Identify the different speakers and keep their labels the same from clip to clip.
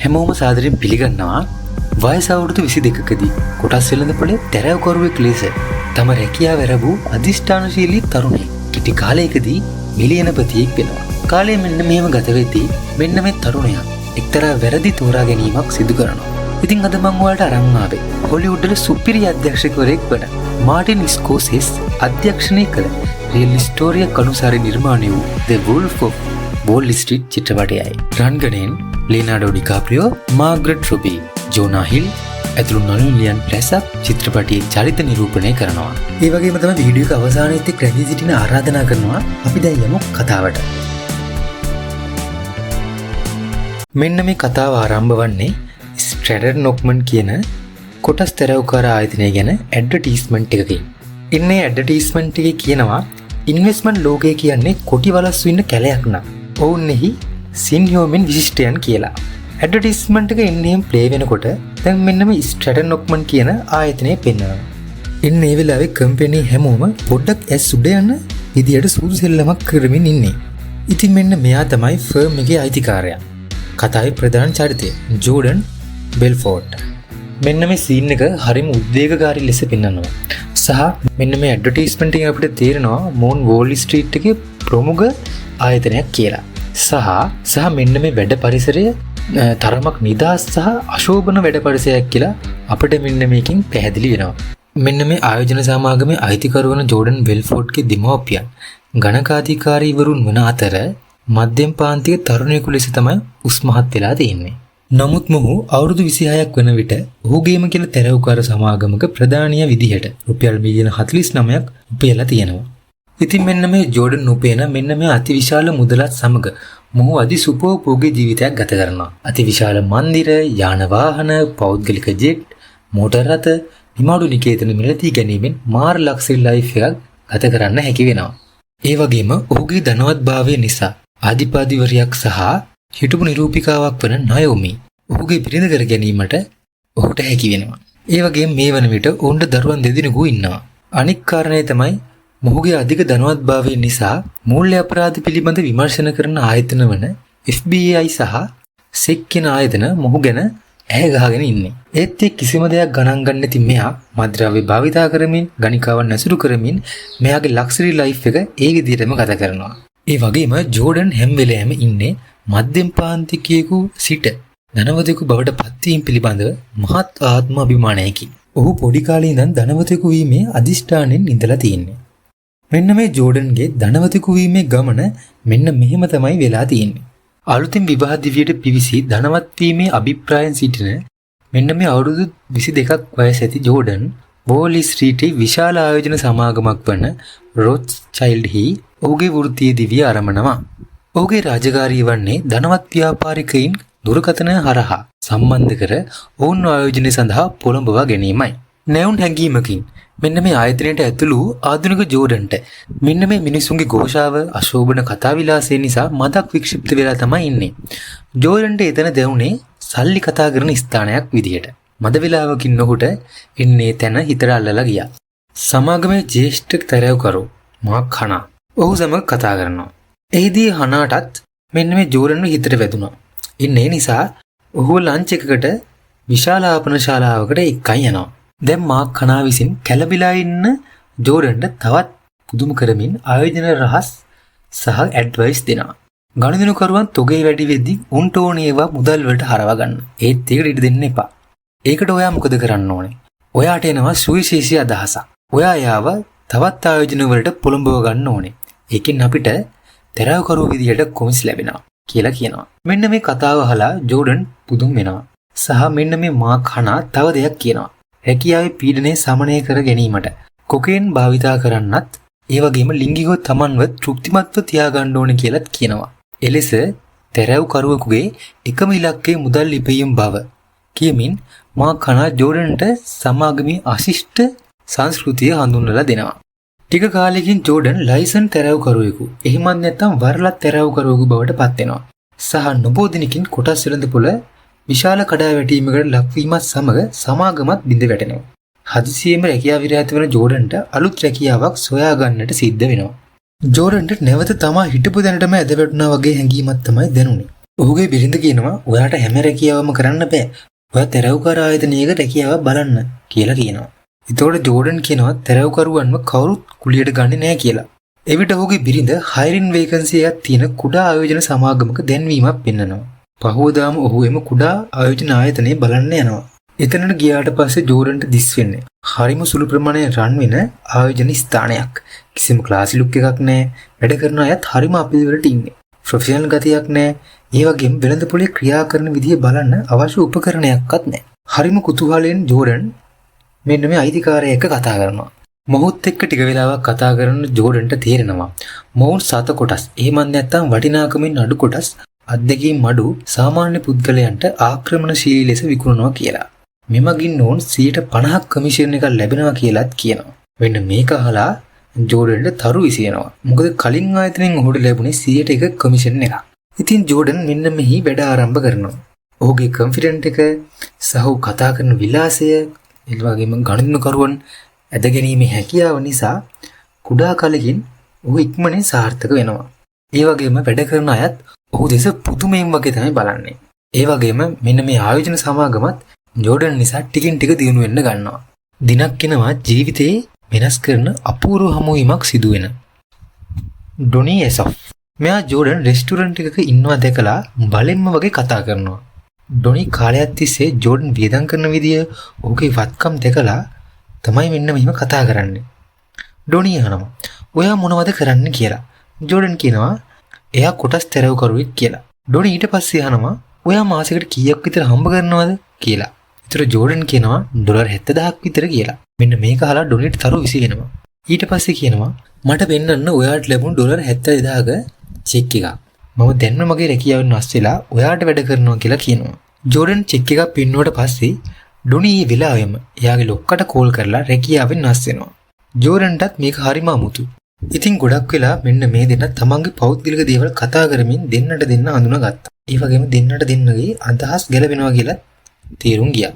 Speaker 1: හැමෝම සාදරයෙන් පිළිගන්නවා වයස අවුරුදු 22කදී කොටස් වෙළඳපොලේ තැරැව්කරුවෙක් ලෙස තම රැකියාව වැරබූ අධිෂ්ඨානශීලී තරුණයෙක් කෙටි කාලයකදී මිලියනපතියෙක් වෙනවා. කාලය මෙන්න මෙහෙම ගත වෙද්දී මෙන්න මේ තරුණයා එක්තරා වැරදි තෝරා ගැනීමක් සිදු කරනවා. ඉතින් අද මම ඔයාලට අරන් ආවේ හොලිවුඩ් වල සුපිරි අධ්‍යක්ෂකවරයෙක් වන මාටින් ස්කෝසෙස් අධ්‍යක්ෂණය කළ රියල් ස්ටෝරියක් අනුසාරී නිර්මාණය වූ The Wolf of Wall Street චිත්‍රපටයයි. රන්ගනයෙන් Leonardo DiCaprio, Margot Robbie, Jonah Hill ඇතුළු නොමිලියන් රැසක් චිත්‍රපටයේ චරිත නිරූපණය කරනවා. ඒ වගේම තමයි වීඩියෝ එක අවසානයේත් රැඳී සිටින ආරාධනා කරනවා අපි දැන් යමු කතාවට. මෙන්න මේ කතාව ආරම්භ වන්නේ ස්ට්‍රැටන් නොක්මන් කියන කොටස් තැරැව්කාර ආයතනය ගැන ඇඩ්වර්ටයිස්මන්ට් එකකින්. ඉන්නේ ඇඩ්වර්ටයිස්මන්ට් එකේ කියනවා ඉන්වෙස්ට්මන්ට් ලෝකය කියන්නේ කොටි වලස්සු ඉන්න කැලයක් නම්. ඔවුන්ෙහි සින්හියෝමෙන් විශිෂ්ටයන් කියලා. ඇඩ්වර්ටයිස්මන්ට් එක එන්නේම ප්ලේ වෙනකොට දැන් මෙන්න මේ ස්ට්‍රැටන් නොක්මන් කියන ආයතනය පෙන්වනවා. ඉන්න ඒ වෙලාවේ කම්පැනි හැමෝම පොඩ්ඩක් ඇස් උඩ යන විදියට සූදු සෙල්ලමක් කරමින් ඉන්නේ. ඉතින් මෙන්න මෙයා තමයි ෆර්ම් එකේ අයිතිකාරයා. කතාවේ ප්‍රධාන චරිතය ජෝඩන් බෙල්ෆෝර්ට්. මෙන්න මේ සීන් එක හරිම උද්වේගකාරී ලෙස පෙන්වනවා. සහ මෙන්න මේ ඇඩ්වර්ටයිස්මන්ට් එකෙන් අපිට තේරෙනවා මෝන් වෝල් ස්ට්‍රීට් එකේ ප්‍රමුඛ ආයතනයක් කියලා. සහ මෙන්න මේ වැඩ පරිසරය තරමක් නිදහස් සහ අශෝභන වැඩ පරිසරයක් කියලා අපිට මෙන්න මේකෙන් පැහැදිලි වෙනවා. මෙන්න මේ ආයෝජන සමාගමේ අයිතිකරු වන ජෝඩන් බෙල්ෆෝර්ට්ගේ දෙමව්පියන් ගණකාධිකාරීවරුන් වන අතර මධ්‍යම පාන්තික තරුණයෙකු ලෙස තමයි උස්මහත් වෙලා තියෙන්නේ. නමුත් මොහු අවුරුදු 26ක් වන විට ඔහුගේම කියන තැරැව්කාර සමාගමක ප්‍රධානියා විදිහට රුපියල් මිලියන 49ක් උපයලා තියෙනවා. ඉතින් මෙන්න මේ ජෝඩන් උපයන මෙන්න මේ අතිවිශාල මුදලත් සමග මොහු අධිසුපෝභෝගී ජීවිතයක් ගත කරනවා. අතිවිශාල මන්දිර, යාන වාහන, පෞද්ගලික ජෙට්, මෝටර් රථ, නිමාඩු නිකේතන මිලදී ගැනීමෙන් මාර් ලක්සරි ලයිෆ් එකක් ගත කරන්න හැකි වෙනවා. ඒ වගේම ඔහුගේ ධනවත්භාවය නිසා ආධිපතිවරයක් සහ හිටපු නිරූපිකාවක් වන නයෝමි ඔහුගේ බිරිඳ කර ගැනීමට ඔහුට හැකි වෙනවා. ඒ වගේම මේ වන විට ඔවුන්ට දරුවන් දෙදෙනෙකු ඉන්නවා. අනික් කාරණය තමයි මොහුගේ අධික ධනවත්භාවය නිසා මූල්‍ය අපරාධ පිළිබඳ විමර්ශන කරන ආයතන වන FBI සහ SEC කියන ආයතන මොහු ගැන ඇහැ ගහගෙන ඉන්නේ. ඒත් කිසිම දෙයක් ගණන් ගන්න නැති මෙයා මද්ද්‍රව්‍ය භාවිතා කරමින් ගණිකාවන් නැසුරු කරමින් මෙයාගේ ලක්සරි ලයිෆ් එක ඒ විදිහටම ගත කරනවා. ඒ වගේම ජෝඩන් හැම වෙලේම ඉන්නේ මධ්‍යම පාන්තිකයෙකු සිට ධනවතෙකු බවට පත්වීම පිළිබඳව මහත් ආත්ම අභිමානයකින්. ඔහු පොඩි කාලේ ඉඳන් ධනවතෙකු වීමේ අදිෂ්ඨානෙන් ඉඳලා තියෙන්නේ. මෙන්න මේ ජෝඩන්ගේ ධනවතෙකු වීමේ ගමන මෙන්න මෙහෙම තමයි වෙලා තියෙන්නේ. අලුතින් විවාහ දිවියට පිවිසි ධනවත් වීමේ අභිප්‍රායෙන් සිටින මෙන්න මේ අවුරුදු 22ක් වයස ඇති ජෝඩන් වෝල් ස්ට්‍රීටේ විශාල ආයෝජන සමාගමක් වන රොත්ස්චයිල්ඩ්හි ඔහුගේ වෘත්තීය දිවිය ආරම්භනවා. ඔහුගේ රාජකාරිය වන්නේ ධනවත් ව්‍යාපාරිකයින් දුරකථන හරහා සම්බන්ධ කර ඔවුන් ආයෝජනය සඳහා පොළඹවා ගැනීමයි. නැවුම් හැඟීමකින් මෙන්න මේ ආයතනයට ඇතුළු ආධුනික ජෝඩන්ට මෙන්න මේ මිනිසුන්ගේ ഘോഷාව අශෝභන කතා විලාසය නිසා මදක් වික්ෂිප්ත වෙලා තමයි ඉන්නේ. ජෝඩන්ට එතන දැනුනේ සල්ලි කතා කරන ස්ථානයක් විදියට. මද වේලාවකින් ඔහුට එන්නේ තැන හිතට අල්ලලා ගියා. සමාගමේ ජ්‍යෙෂ්ඨ තැරැව්කරු මාක් හනා ඔහු සමග කතා කරනවා. එහිදී හනාටත් මෙන්න මේ ජෝඩන්ව හිතට වැදුනා. ඉන්නේ නිසා ඔහුව ලන්ච් එකකට විශාල ආපන ශාලාවකට එක්කන් යනවා. දැන් මාක් හනා විසින් කැළඹිලා ඉන්න ජෝඩන්ට තවත් පුදුම කරමින් ආයෝජන රහස් සහ ඇඩ්වයිස් දෙනවා. ගනුදෙනුකරුවන් තොගේ වැඩි වෙද්දී උන්ට ඕනේ ඒවා මුදල් වලට හරවා ගන්න. ඒත් ඒකට ඉඩ දෙන්න එපා. ඒකට ඔයා මොකද කරන්න ඕනේ? ඔයාට එනවා සුවිශේෂී අදහසක්. ඔයා යාව තවත් ආයෝජන වලට පොළඹව ගන්න ඕනේ. ඒකෙන් අපිට තැරැව්කරුවෝ විදියට කොමිස් ලැබෙනවා කියලා කියනවා. මෙන්න මේ කතාව අහලා ජෝඩන් පුදුම වෙනවා. සහ මෙන්න මේ මාක් හනා තව දෙයක් කියනවා. රැකියාවේ පීඩනය සමනය කර ගැනීමට කොකේන් භාවිතා කරන්නත් ඒ වගේම ලිංගිකව තමන්ව තෘප්තිමත්ව තියාගන්න ඕනේ කියලාත් කියනවා. එලෙස තැරැව්කරුවෙකුගේ එකම ඉලක්කය මුදල් ලිපීම බව කියමින් මාක් හනා ජෝඩන්ට සමාගමේ අශිෂ්ට සංස්කෘතිය හඳුන්වලා දෙනවා. ටික කාලෙකින් ජෝඩන් ලයිසන් තැරැව්කරුවෙකු එහෙමත් නැත්නම් වරලත් තැරැව්කරුවෙකු බවට පත් වෙනවා. සහ නොබෝ දිනකින් කොටස් වෙළඳපොළ විශාල කඩාවැටීමකට ලක්වීමත් සමග සමාගමත් බිඳ වැටෙනවා. හදිසියෙම රැකියාව විරහිත වන ජෝඩන්ට අලුත් රැකියාවක් සොයා ගන්නට සිද්ධ වෙනවා. ජෝඩන්ට නැවත තමා හිටපු දැනටම ඇද වැටුණා වගේ හැඟීමක් තමයි දැනුනේ. ඔහුගේ බිරිඳ කියනවා ඔයාට හැම රැකියාවම කරන්න බෑ. ඔයා තෙරවුකාර ආයතනයක රැකියාවක් බලන්න කියලා කියනවා. එතකොට ජෝඩන් කියනවා තෙරවුකරුවන්ව කවුරුත් කුලියට ගන්නේ නැහැ කියලා. එවිට ඔහුගේ බිරිඳ හයිරින් වේකන්සි එකක් තියෙන කුඩා ආයෝජන සමාගමක දැන්වීමක් පෙන්වනවා. පහවදාම ඔහු එම කුඩා ආයෝජන ආයතනය බලන්න යනවා. එතනට ගියාට පස්සේ ජෝඩන්ට දිස් වෙන්නේ හරිම සුළු ප්‍රමාණයක් රන් වෙන ආයෝජන ස්ථානයක්. කිසිම ක්ලාස් ලුක් එකක් නැහැ. වැඩ කරන අයත් හරිම අපිරිවලට ඉන්නේ. ප්‍රොෆෙෂනල් ගතියක් නැහැ. ඒ වගේම වෙළඳ පොලේ ක්‍රියා කරන විදිය බලන්න අවශ්‍ය උපකරණයක්වත් නැහැ. හරිම කුතුහලයෙන් ජෝඩන් මෙන්න මේ අයිතිකාරය එක්ක කතා කරනවා. මොහොත් එක්ක ටික වෙලාවක් කතා කරන ජෝඩන්ට තේරෙනවා මොවුන් සත කොටස් එහෙම නැත්නම් වටිනාකමින් අඩු කොටස් අද්දකින් මඩු සාමාන්‍ය පුද්ගලයන්ට ආක්‍රමණශීලී ලෙස විකුණනවා කියලා. මෙමගින් ඔවුන් 50% කමිෂන් එකක් ලැබෙනවා කියලාත් කියනවා. වෙන්න මේක අහලා ජෝඩන්ට තරු විසිනවා. මොකද කලින් ආයතනයෙන් ඔහුට ලැබුණේ 100% කමිෂන් එකක්. ඉතින් ජෝඩන් මෙන්න මෙහි වැඩ ආරම්භ කරනවා. ඔහුගේ කොන්ෆිඩන්ට් එක සහ කතා කරන විලාසය ඒ වගේම ගණිතකරුවන් ඇද ගැනීමේ හැකියාව නිසා කුඩා කලකින් ඔහු ඉක්මනින් සාර්ථක වෙනවා. ඒ වගේම වැඩ කරන අයත් ඔහු දෙස පුදුමයෙන් වගේ තමයි බලන්නේ. ඒ වගේම මෙන්න මේ ආයෝජන සමාගමත් ජෝඩන් නිසා ටිකින් ටික දියුණු වෙන්න ගන්නවා. දිනක් එනවා ජීවිතේ වෙනස් කරන අපූර්ව හමුවීමක් සිදු වෙන. ඩොනි එසොෆ් මෙයා ජෝඩන් රෙස්ටුරන්ට් එකක ඉන්නවා දැකලා බලෙන්ම වගේ කතා කරනවා. ඩොනි කාලයක් තිස්සේ ජෝඩන් වියදම් කරන විදිය ඔහුගේ වත්කම් දැකලා තමයි මෙන්න මෙහෙම කතා කරන්නේ. ඩොනි අහනවා ඔයා මොනවද කරන්න කියලා. ජෝඩන් කියනවා එයා කොටස් තැරවකරුවෙක් කියලා. ඩොනි ඊට පස්සේ අහනවා ඔයා මාසෙකට කීයක් විතර හම්බ කරනවද කියලා. ඒතර ජෝඩන් කියනවා ඩොලර් 70000ක් විතර කියලා. මෙන්න මේක අහලා ඩොනිට තරු විසිගෙනවා. ඊට පස්සේ කියනවා මට පෙන්වන්න ඔයාට ලැබුණු ඩොලර් 70000ක චෙක් එකක්. මම දැන්ම මගේ රැකියාවෙන් නැස් වෙලා ඔයාට වැඩ කරනවා කියලා කියනවා. ජෝඩන් චෙක් එකක් පින්නුවට පස්සේ ඩොනි මේ වෙලාවෙම එයාගේ ලොක්කට කෝල් කරලා රැකියාවෙන් නැස් වෙනවා. ජෝඩන්ටත් මේක හරිම අමුතු. ඉතින් ගොඩක් වෙලා මෙන්න මේ දෙන්න තමන්ගේ පෞද්ගලික දේවල් කතා කරමින් දෙන්නට දෙන්න හඳුනාගත්තා. ඒ වගේම දෙන්නට දෙන්නගේ අදහස් ගැලපෙනවා කියලා තේරුම් ගියා.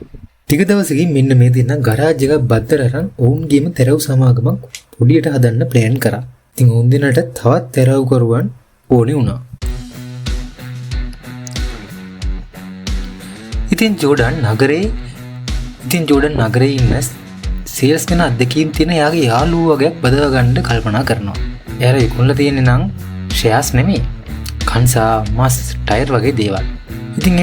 Speaker 1: ටික දවසකින් මෙන්න මේ දෙන්න ගරාජ් එකක් බද්දර අරන් ඔවුන්ගේම තෙරවු සමාගමක් පොඩියට හදන්න ප්ලෑන් කරා. ඉතින් ඔවුන් දෙන්නට තවත් තෙරවුකරුවන් ඕනේ වුණා. ඉතින් ජෝඩන් නගරේ ඉන්න සේල්ස් ගැන අත්දැකීම් තියෙන යාගේ යාළුවෝ වගේක් බදව ගන්න කල්පනා කරනවා. එයාලා විකුණලා තියෙන්නේ නම් ෂෙයාර්ස් නෙමෙයි. කන්සා, මස්, ටයර් වගේ දේවල්. ඉතින්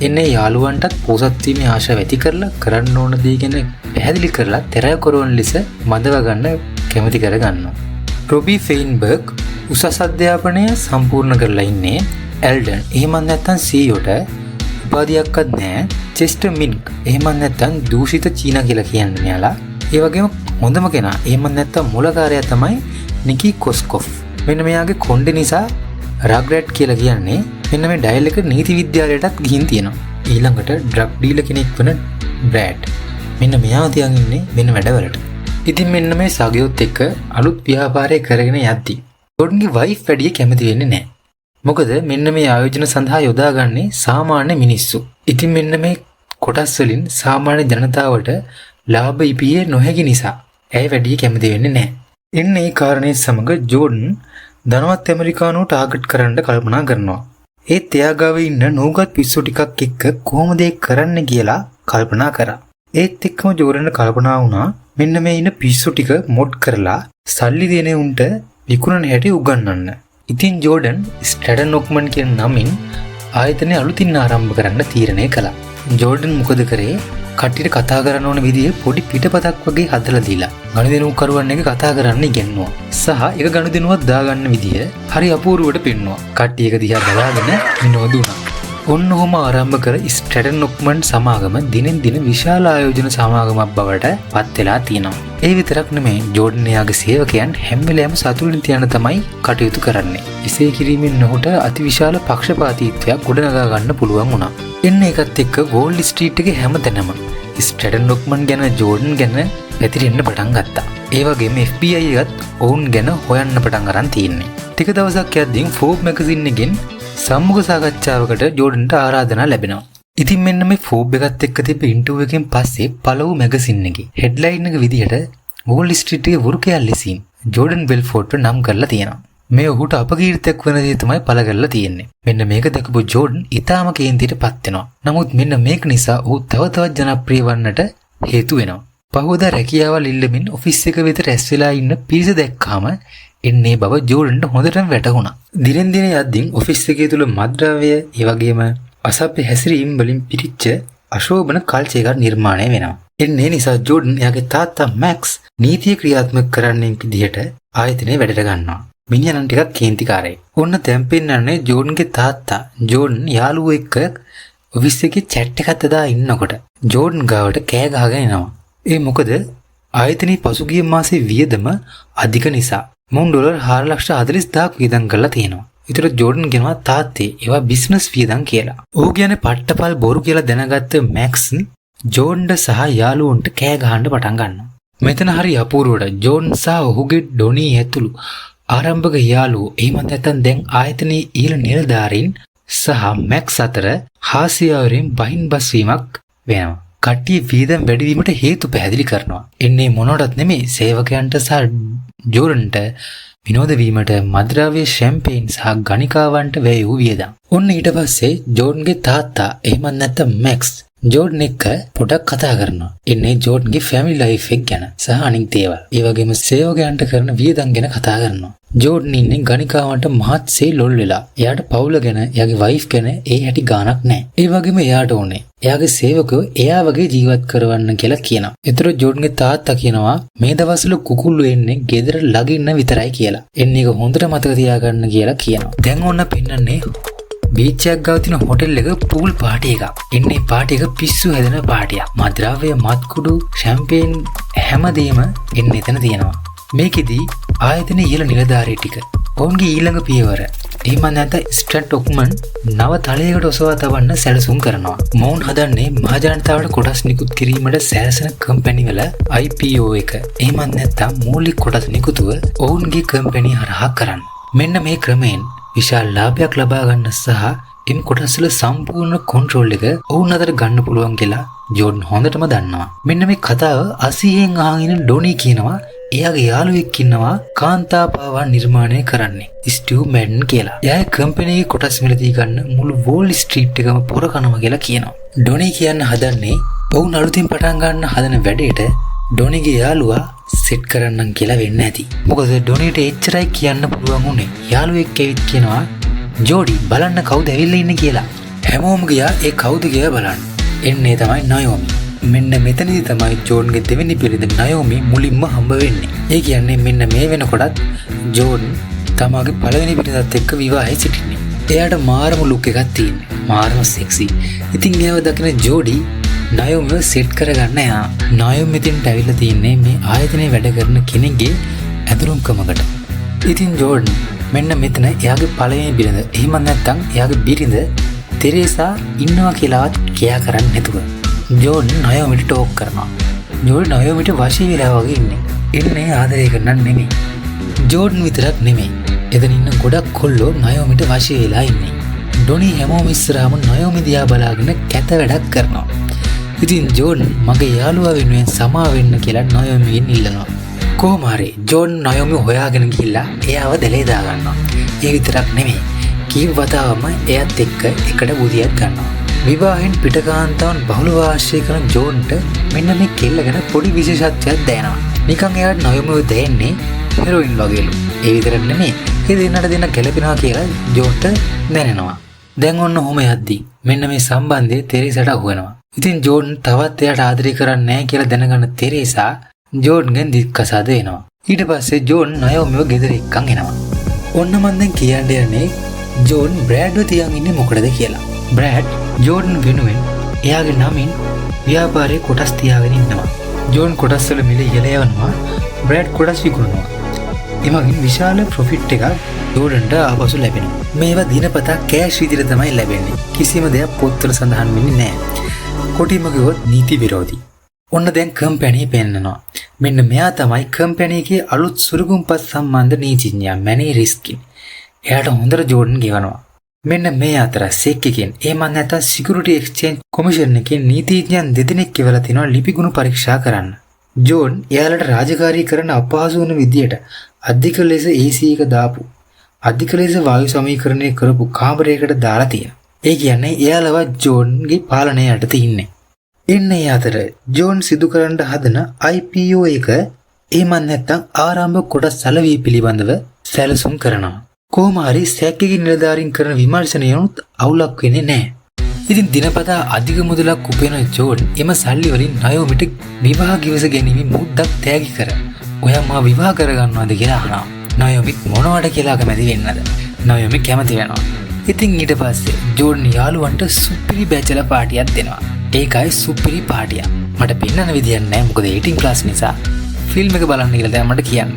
Speaker 1: එන්නේ යාළුවන්ටත් පෝසත් වීමේ ආශාව ඇති කරලා කරන්න ඕන දේ ගැන පැහැදිලි කරලා තෙරයකරුවන් ලෙස බදව ගන්න කැමති කරගන්නවා. රොබි ෆෙයින්බර්ග් උසස් අධ්‍යාපනය සම්පූර්ණ කරලා ඉන්නේ. එල්ඩන් එහෙම නැත්නම් CEOට උපාධියක්වත් නැහැ. චෙස්ටර් මින්ක් එහෙම නැත්නම් දූෂිත චීනා කියලා කියන්නේ මෙයාලා. ඒ වගේම හොඳම කෙනා එහෙම නැත්නම් මුලකාරයා තමයි නිකි කොස්කොෆ්. මෙන්න මෙයාගේ කොණ්ඩේ නිසා රග්‍රැට් කියලා කියන්නේ මෙන්න මේ ඩයල් එක නීති විද්‍යාලයටත් ගිහින් තියෙනවා. ඊළඟට ඩ්‍රග් ඩීලර් කෙනෙක් වන බ්‍රෑඩ්. මෙන්න මෙයා තියන් ඉන්නේ මෙන්න වැඩවලට. ඉතින් මෙන්න මේ සගයොත් එක්ක අලුත් ව්‍යාපාරයක් කරගෙන යද්දි ජෝඩන්ගේ වයිෆ් වැඩිය කැමති වෙන්නේ නැහැ. මොකද මෙන්න මේ ආයෝජන සඳහා යොදාගන්නේ සාමාන්‍ය මිනිස්සු. ඉතින් මෙන්න මේ කොටස් වලින් සාමාන්‍ය ජනතාවට ලාභ ඉපියේ නොහැකි නිසා ඇය වැඩි කැමති වෙන්නේ නැහැ. එන්නේ ඒ කාරණේ සමග ජෝඩන් ධනවත් ඇමරිකානුව ටාගට් කරන්න කල්පනා කරනවා. ඒත් එයා ගාව ඉන්න නූගත් පිස්සු ටිකක් එක්ක කොහොමද ඒක කරන්න කියලා කල්පනා කරා. ඒත් එක්කම ජෝඩන්ට කල්පනා වුණා මෙන්න මේ ඉන්න පිස්සු ටික මොඩ් කරලා සල්ලි දෙන උන්ට විකුණන හැටි උගන්වන්න. ඉතින් ජෝඩන් ස්ටැඩන් නොක්මන් කියන නමින් ආයතනය අලුතින් ආරම්භ කරන්න තීරණය කළා. ජෝඩන් මොකද කරේ? කට්ටියට කතා කරන්න ඕන විදිහේ පොඩි පිටපතක් වගේ හදලා දීලා ගනුදෙනුකරුවන් එක කතා කරන්න ඉගෙනුවා. සහ ඒක ගනුදෙනුවක් දාගන්න විදිය හරි අපූර්වවට පෙන්වුවා. කට්ටිය එක දිහා බලාගෙන විනෝද වුණා. ඔන්න ඔහොම ආරම්භ කර ස්ටැඩන් නොක්මන් සමාගම දිනෙන් දින විශාල ආයෝජන සමාගමක් බවට පත් වෙලා තියෙනවා. ඒ විතරක් නෙමෙයි ජෝඩන් එයාගේ සේවකයන් හැම වෙලේම සතුටින් තියන තමයි කටයුතු කරන්නේ. එසේ කිරීමෙන් ඔහුට අතිවිශාල පක්ෂපාතීත්වයක් ගොඩනගා ගන්න පුළුවන් වුණා. එන්න එකත් එක්ක වෝල් ස්ට්‍රීට් එකේ හැමතැනම ස්ටැඩන් නොක්මන් ගැන ජෝඩන් ගැන පැතිරෙන්න පටන් ගත්තා. ඒ වගේම FBI එකත් ඔවුන් ගැන හොයන්න පටන් අරන් තියෙන්නේ. ටික දවසක් යද්දී ෆෝබ් මැගසින් එකෙන් සම්මුඛ සාකච්ඡාවකට ජෝඩන්ට ආරාධනා ලැබෙනවා. ඉතින් මෙන්න මේ ෆෝබ් එකත් එක්ක තිබ්බ ඉන්ටර්විව් එකෙන් පස්සේ පළමු මැගසින් එකේ හෙඩ්ලයින් එක විදිහට වෝල් ස්ට්‍රීට් එකේ වෘකයා ලෙසින් ජෝඩන් බෙල්ෆෝර්ඩ්ව නම් කරලා තියෙනවා. මේ ඔහුට අපකීර්තියක් වෙන දේ තමයි පළ කරලා තියෙන්නේ. මෙන්න මේක දැකපු ජෝඩන් ඊටාම කේන්තියටපත් වෙනවා. නමුත් මෙන්න මේක නිසා ඔහු තව තවත් ජනප්‍රිය වන්නට හේතු වෙනවා. පහවදා රැකියාවල් ඉල්ලමින් ඔෆිස් එක වෙත රැස් වෙලා ඉන්න පිරිස දැක්කාම එන්නේ බව ජෝඩන්ට හොඳටම වැටහුණා. දිනෙන් දින යද්දී ඔෆිස් එකේ තුල මත්ද්‍රව්‍ය ඒ වගේම අසභ්‍ය හැසිරීම් වලින් පිරිච්ච අශෝභන කල්චර් එකක් නිර්මාණය වෙනවා. එන්නේ නිසා ජෝඩන් එයාගේ තාත්තා මැක්ස් නීතිය ක්‍රියාත්මක කරන්නේ විදිහට ආයතනය වැඩට ගන්නවා. මිනිහා නම් ටිකක් කේන්තිකාරයි. ඔන්න දැන් පෙන්නන්නේ ජෝඩන්ගේ තාත්තා ජෝඩන් යාළුවෝ එක්ක ඔෆිස් එකේ chat එකක් දා ඉන්නකොට ජෝඩන් ගාවට කෑ ගහගෙන එනවා. ඒ මොකද ආයතනයේ පසුගිය මාසේ වියදම අධික නිසා මොවුන් ඩොලර් 4,40,000ක් වියදම් කරලා තියෙනවා. ඒතර ජෝඩන් කියනවා තාත්තේ ඒවා බිස්නස් වියදම් කියලා. ඌ කියන්නේ පට්ටපල් බොරු කියලා දැනගත්ත මැක්ස් ජෝන්ට සහ යාළුවන්ට කෑ ගහන්න පටන් ගන්නවා. මෙතන හරි අපූර්වට ජෝන් සහ ඔහුගේ ඩොනී ඇතුළු ආරම්භක යාළුවෝ එහෙම නැත්නම් දැන් ආයතනයේ ඊළ නිලධාරීන් සහ මැක්ස් අතර හාස්‍යවරින් බහින් බස් වීමක් වෙනවා. කට්ටිය වියදම් වැඩි වීමට හේතු පැහැදිලි කරනවා. එන්නේ මොනවටත් නෙමෙයි සේවකයන්ට සහ ජෝඩන්ට විනෝද වීමට මද්‍රව්‍ය ෂැම්පේන් සහ ගණිකාවන්ට වැය වූ වියදම්. ඔන්න ඊට පස්සේ ජෝඩන්ගේ තාත්තා එහෙම නැත්නම් මැක්ස් ජෝඩන් එක්ක පොඩක් කතා කරනවා. එන්නේ ජෝඩන්ගේ ෆැමිලි ලයිෆ් එක ගැන සහ අනිත් දේවල්. ඒ වගේම සේවකයන්ට කරන වියදම් ගැන කතා කරනවා. ජෝඩන් ඉන්නේ ගණිකාවන්ට මහත්සේ ලොල් වෙලා. එයාට පවුල ගැන, එයාගේ වයිෆ් ගැන ඒ හැටි ගාණක් නැහැ. ඒ වගේම එයාට ඕනේ එයාගේ සේවකයෝ එයා වගේ ජීවත් කරවන්න කියලා කියනවා. ඒතර ජෝඩන්ගේ තාත්තා කියනවා මේ දවස්වල කුකුල්ලු එන්නේ ගෙදර ළඟින්න විතරයි කියලා. එන්නේ ඒක හොඳට මතක තියාගන්න කියලා කියනවා. දැන් ඔන්න පෙන්නන්නේ බීච් එකක් ගාව තියෙන හොටෙල් එක පූල් පාටි එකක්. එන්නේ පාටි එක පිස්සු හැදෙන පාටියක්. මද්‍රව්‍ය, මත්කුඩු, ෂැම්පේන් හැමදේම එන්නේ එතන තියෙනවා. මේකෙදි ආයතනයේ ඉහළ නිලධාරී ටික ඔවුන්ගේ ඊළඟ පියවර එහෙම නැත්නම් ස්ට්‍රැට් ඔක්මන් නව තලයකට ඔසවා තබන්න සැලසුම් කරනවා. මොවුන් හදන්නේ මහජනතාවට කොටස් නිකුත් කිරීමට සැලසෙන කම්පැනි වල IPO එක. එහෙම නැත්නම් මූලික කොටස් නිකුතුව ඔවුන්ගේ කම්පැනි හරහා කරන්න. මෙන්න මේ ක්‍රමයෙන් විශාල ලාභයක් ලබා ගන්න සහ එම් කොටස් වල සම්පූර්ණ කන්ට්‍රෝල් එක ඔවුන් අතර ගන්න පුළුවන් කියලා ජෝඩන් හොඳටම දන්නවා. මෙන්න මේ කතාව 80න් අහගෙන ඩොනි කියනවා එයාගේ යාළුවෙක් ඉන්නවා කාන්තාපාවා නිර්මාණය කරන්නේ ස්ටිව් මැඩන් කියලා. එයා කම්පැනි කොටස් මිලදී ගන්න මුළු වෝල් ස්ට්‍රීට් එකම පොර කනවා කියලා කියනවා. ඩොනි කියන්න හදන්නේ ඔවුන් අලුතින් පටන් ගන්න හදන වැඩේට ඩොනිගේ යාළුවා සෙට් කරන්නම් කියලා වෙන්න ඇති. මොකද ඩොනිට එච්චරයි කියන්න පුළුවන් උනේ. යාළුවෙක් ඇවිත් කියනවා ජෝඩි බලන්න කවුද ඇවිල්ලා ඉන්නේ කියලා. හැමෝම ගියා ඒ කවුද කියලා බලන්න. එන්නේ තමයි නයෝමි. මෙන්න මෙතනදී තමයි ජෝන්ගේ දෙවෙනි පිරිද නයෝමි මුලින්ම හම්බ වෙන්නේ. ඒ කියන්නේ මෙන්න මේ වෙනකොටත් ජෝන් තමගේ පළවෙනි පිරිසත් එක්ක විවාහය සිටින්නේ. එයාට මාරම ලුක් එකක් තියෙනවා. මාරම සෙක්සි. ඉතින් ඒව දකින ජෝඩි නයෝමිව සෙට් කරගන්න යනවා. නයෝමි මෙතෙන්ට ඇවිල්ලා තින්නේ මේ ආයතනයේ වැඩ කරන කෙනෙක්ගේ ඇතුළුම්කමකට. ඉතින් ජෝඩන් මෙන්න මෙතන එයාගේ පළවෙනි බිරිඳ එහෙම නැත්නම් එයාගේ බිරිඳ තෙරේසා ඉන්නවා කියලාවත් කියා කරන්නේ නැතුව ජෝඩන් නයෝමිට ටෝක් කරනවා. ජෝඩන් නයෝමිට වශී වෙලා වගේ ඉන්නේ. එන්නේ ආදරය කරන්න නෙමෙයි. ජෝඩන් විතරක් නෙමෙයි. එතන ඉන්න ගොඩක් කොල්ලෝ නයෝමිට වශී වෙලා ඉන්නේ. ඩොනි හැමෝම ඉස්සරහම නයෝමි දිහා බලාගෙන කැත වැඩක් කරනවා. ඉතින් ජෝඩන් මගේ යාළුවා වෙනුවෙන් සමා වෙන්න කියලා නයෝමිගෙන් ඉල්ලනවා. කොහොම හරි ජෝඩන් නයෝමි හොයාගෙන ගිහිල්ලා එයාව දැලේ දා ගන්නවා. ඒ විතරක් නෙමෙයි. කීප වතාවම එයාත් එක්ක එකට බුදියක් ගන්නවා. විවාහෙන් පිටකාන්තාවන් බහුල වාසය කරන ජෝන්ට මෙන්න මේ කෙල්ල ගැන පොඩි විශේෂත්වයක් දැනෙනවා. නිකන් එයාට නයෝමිව දැනෙන්නේ හෙරොයින් වගේලු. ඒ විතරක් නෙමෙයි. ඒ දෙන්නට දෙන්න ගැලපෙනවා කියලා ජෝන්ට දැනෙනවා. දැන් ඔන්න ඔහොම යද්දී මෙන්න මේ සම්බන්ධය තෙරේසාට අහු වෙනවා. ඉතින් ජෝන් තවත් එයාට ආදරය කරන්නේ නැහැ කියලා දැනගන්න තෙරේසා ජෝන්ගෙන් දික්කසාද වෙනවා. ඊට පස්සේ ජෝන් නයෝමිව ගෙදර එක්කන් එනවා. ඔන්න මම දැන් කියන්න යන්නේ ජෝන් බ්‍රෑඩ්ව තියන් ඉන්නේ මොකටද කියලා. බ්‍රෑඩ් ජෝන් වෙනුවෙන් එයාගේ නමින් ව්‍යාපාරයේ කොටස් තියාගෙන ඉන්නවා. ජෝන් කොටස් වල මිල ඉහළ යවනවා. බ්‍රෑඩ් කොටස් විකුණනවා. එමගින් විශාල ප්‍රොෆිට් එකක් ජෝඩන්ට ආපසු ලැබෙනවා. මේවා දිනපතා කෑෂ් විදිහට තමයි ලැබෙන්නේ. කිසිම දෙයක් පොත්වල සඳහන් වෙන්නේ නැහැ. කොටිම කිව්වොත් නීති විරෝධී. ඔන්න දැන් කම්පැනි පෙන්නනවා. මෙන්න මෙයා තමයි කම්පැනිගේ අලුත් සුරුගුම්පත් සම්බන්ධ නීතිඥයා මැනි රිස්කින්. එයාට හොඳට ජෝඩන් ගෙවනවා. මෙන්න මේ අතර සෙක් එකෙන් එහෙම නැත්නම් සිකියුරිටි එක්ස්චේන්ජ් කොමිෂන් එකේ නීතිඥයන් දෙදෙනෙක් කියලා තිනවා ලිපිගුණ පරීක්ෂා කරන්න. ජෝන් එයාලට රාජකාරී කරන්න අපහසු වෙන විදියට අධික ලෙස AC එක දාපු අධික ලෙස වායු සමීකරණය කරපු කාමරයකට දාලා තියෙනවා. ඒ කියන්නේ එයාලව ජෝන්ගේ පාලනය යටතේ ඉන්නේ. එන්නේ අතර ජෝන් සිදු කරන්න හදන IPO එක එහෙම නැත්නම් ආරම්භ කොටස් සැලවී පිළිබඳව සැලසුම් කරනවා. කොහොම හරි සැකයේ නිලධාරීන් කරන විමර්ශනයනොත් අවුලක් වෙන්නේ නැහැ. ඉතින් දිනපතා අධික මුදලක් උපයන ජෝන් එම සල්ලි වලින් නයෝමිට විවාහ ගිවිස ගැනීම මුද්දක් තෑගි කර ඔයා මා විවාහ කරගන්නවද කියලා අහනවා. නයෝමිත් මොනවට කියලා කැමති වෙන්නද? නයෝමි කැමති වෙනවා. ඉතින් ඊට පස්සේ ජෝන් යාළුවන්ට සුපිරි බැචලර් පාටියක් දෙනවා. ඒකයි සුපිරි පාටිය. මට පෙන්නන විදියක් නැහැ මොකද 18 ක්ලාස් නිසා. ෆිල්ම් එක බලන්න කියලා දැන් මට කියන්න.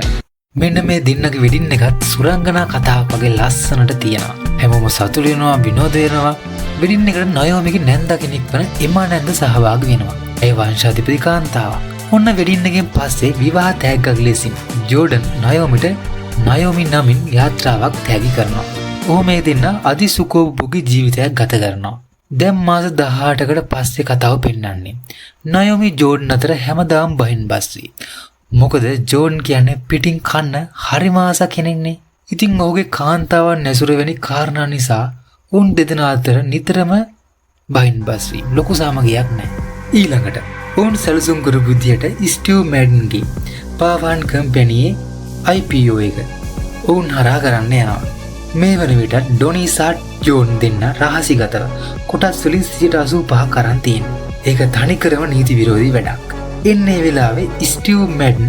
Speaker 1: මෙන්න මේ දින්නගේ වෙඩින් එකත් සුරංගනා කතාවක් වගේ ලස්සනට තියෙනවා. හැමෝම සතුටු වෙනවා විනෝද වෙනවා. වෙඩින් එකට නයෝමිගේ නැන්දා කෙනෙක් වන එමා නැන්ද සහභාගී වෙනවා. ඒ වංශාධිපති කාන්තාවක්. ඔන්න වෙඩින් එකෙන් පස්සේ විවාහ තෑග්ගක් ලෙසින් ජෝඩන් නයෝමිට නයෝමි නමින් යාත්‍රාවක් තෑගි කරනවා. ඔහු මේ දෙන්න අධිසුඛෝපභෝගී ජීවිතයක් ගත කරනවා. දැන් මාස 18කට පස්සේ කතාව පෙන්වන්නේ. නයෝමි ජෝඩන් අතර හැමදාම බහින් බස්සී. මොකද ජෝන් කියන්නේ පිටින් කන්න හරිම ආස කෙනෙක්නේ. ඉතින් ඔහුගේ කාන්තාවන් නැසුර වෙනි කාරණා නිසා උන් දෙදෙනා අතර නිතරම බහින් බස්සී. ලොකු සමගියක් නැහැ. ඊළඟට ඔවුන් සැලසුම් කරපු විදියට ස්ටිව් මැඩන්ගේ පාවන් කම්පැනියේ IPO එක ඔවුන් හරහා කරන්න යනවා. මේ වන විට ඩොනි සහ ජෝන් දෙන්න රහසිගතව කොටස් වලින් 85% කරන් තියෙනවා. ඒක තනිකරම නීති විරෝධී වැඩක්. එන්නේ වෙලාවේ ස්ටිව් මැඩන්